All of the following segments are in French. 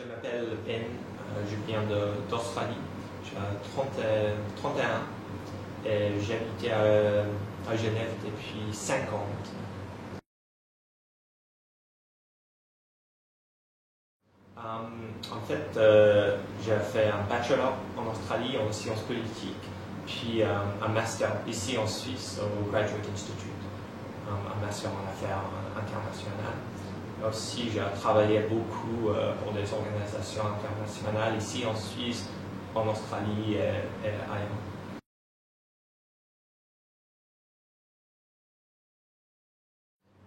Je m'appelle Ben, je viens d'Australie, j'ai 31 et j'habite à Genève depuis 5 ans maintenant. En fait, j'ai fait un bachelor en Australie en sciences politiques, puis un master ici en Suisse au Graduate Institute, un master en affaires internationales. Aussi, j'ai travaillé beaucoup pour des organisations internationales ici en Suisse, en Australie et ailleurs.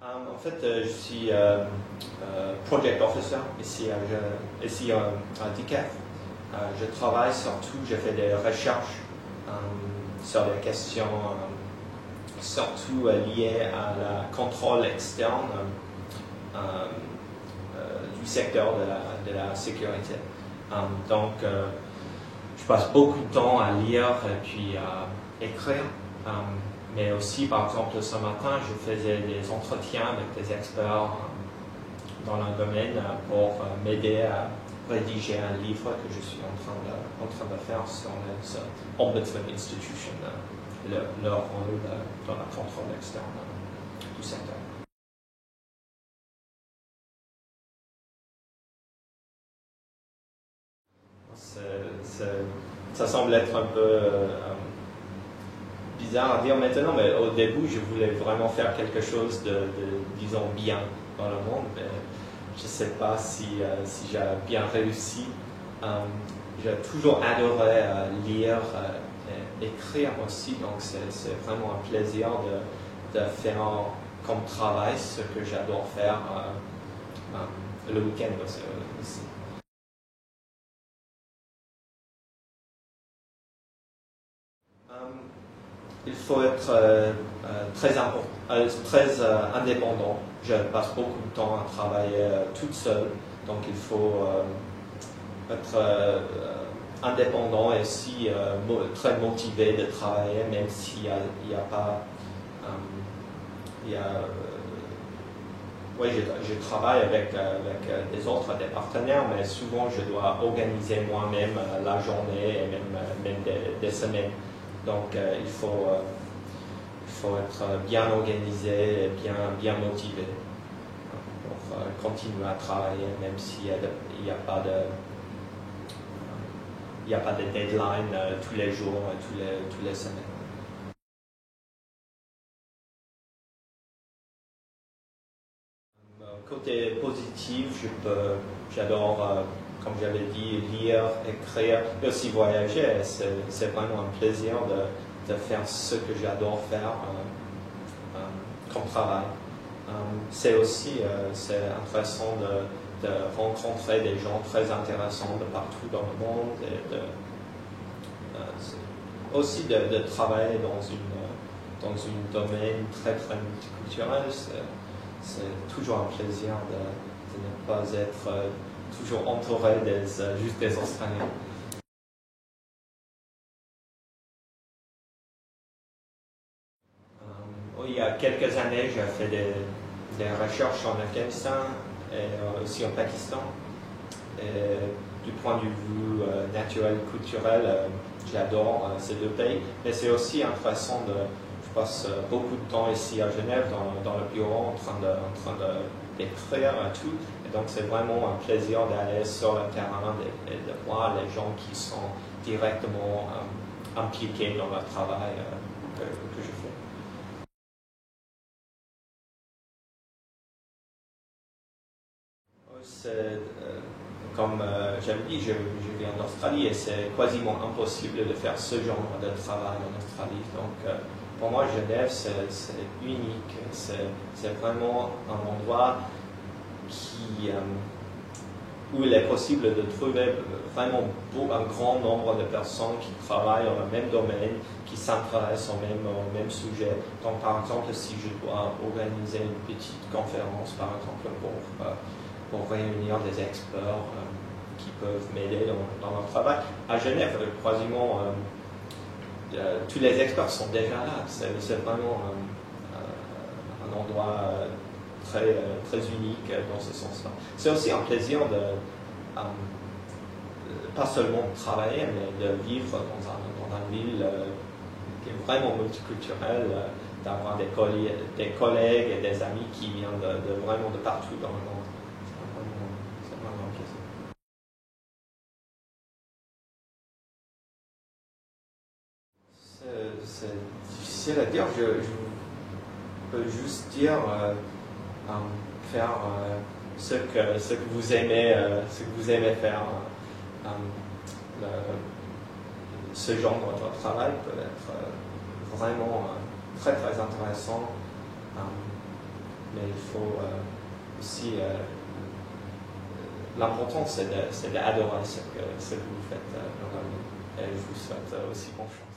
En fait, je suis Project Officer ici à DCAF. Je travaille surtout, je fais des recherches sur des questions surtout liées à la contrôle externe du secteur de la sécurité. Donc, je passe beaucoup de temps à lire et puis à écrire. Mais aussi, par exemple, ce matin, je faisais des entretiens avec des experts dans le domaine pour m'aider à rédiger un livre que je suis en train de faire sur les Ombudsman Institution, leur rôle dans la contrôle externe du secteur. Ça semble être un peu bizarre à dire maintenant, mais au début, je voulais vraiment faire quelque chose disons, bien dans le monde. Mais je ne sais pas si j'ai bien réussi. J'ai toujours adoré lire et écrire aussi, donc c'est vraiment un plaisir de faire comme travail ce que j'adore faire le week-end aussi. Il faut être très indépendant. Je passe beaucoup de temps à travailler toute seule, donc il faut être indépendant et aussi très motivé de travailler, même s'il n'y a pas... Oui, je travaille avec des autres, des partenaires, mais souvent je dois organiser moi-même la journée et même des semaines. Donc il faut être bien organisé et bien motivé pour continuer à travailler, même s'il n'y a pas de deadline tous les jours et tous les semaines. Côté positif, j'adore, comme j'avais dit, lire, écrire et aussi voyager. C'est vraiment un plaisir de faire ce que j'adore faire comme travail. C'est aussi c'est intéressant de rencontrer des gens très intéressants de partout dans le monde et aussi de travailler dans un domaine très multiculturel. C'est toujours un plaisir de ne pas être toujours entouré juste des Australiens. Il y a quelques années, j'ai fait des recherches en Afghanistan et aussi au Pakistan. Et du point de vue naturel et culturel, j'adore ces deux pays. Mais c'est aussi intéressant je passe beaucoup de temps ici à Genève, dans le bureau, en train d'écrire tout. Et donc, c'est vraiment un plaisir d'aller sur le terrain et de voir les gens qui sont directement impliqués dans le travail que je fais. Comme j'avais dit, je viens d'Australie et c'est quasiment impossible de faire ce genre de travail en Australie. Donc, pour moi, Genève, c'est unique. C'est vraiment un endroit où il est possible de trouver vraiment un grand nombre de personnes qui travaillent dans le même domaine, qui s'intéressent au même sujet. Donc, par exemple, si je dois organiser une petite conférence, par exemple, pour réunir des experts qui peuvent m'aider dans leur travail, à Genève, quasiment... tous les experts sont déjà là. C'est vraiment un endroit très unique dans ce sens-là. C'est aussi un plaisir pas seulement travailler, mais de vivre dans une ville qui est vraiment multiculturelle, d'avoir des collègues et des amis qui viennent vraiment de partout dans le monde. C'est vraiment un plaisir. C'est difficile à dire. Je peux juste dire faire ce que vous aimez, faire. Ce genre de travail peut être vraiment très très intéressant, mais il faut aussi l'important c'est d'adorer ce que vous faites dans la vie, et je vous souhaite aussi bon chance.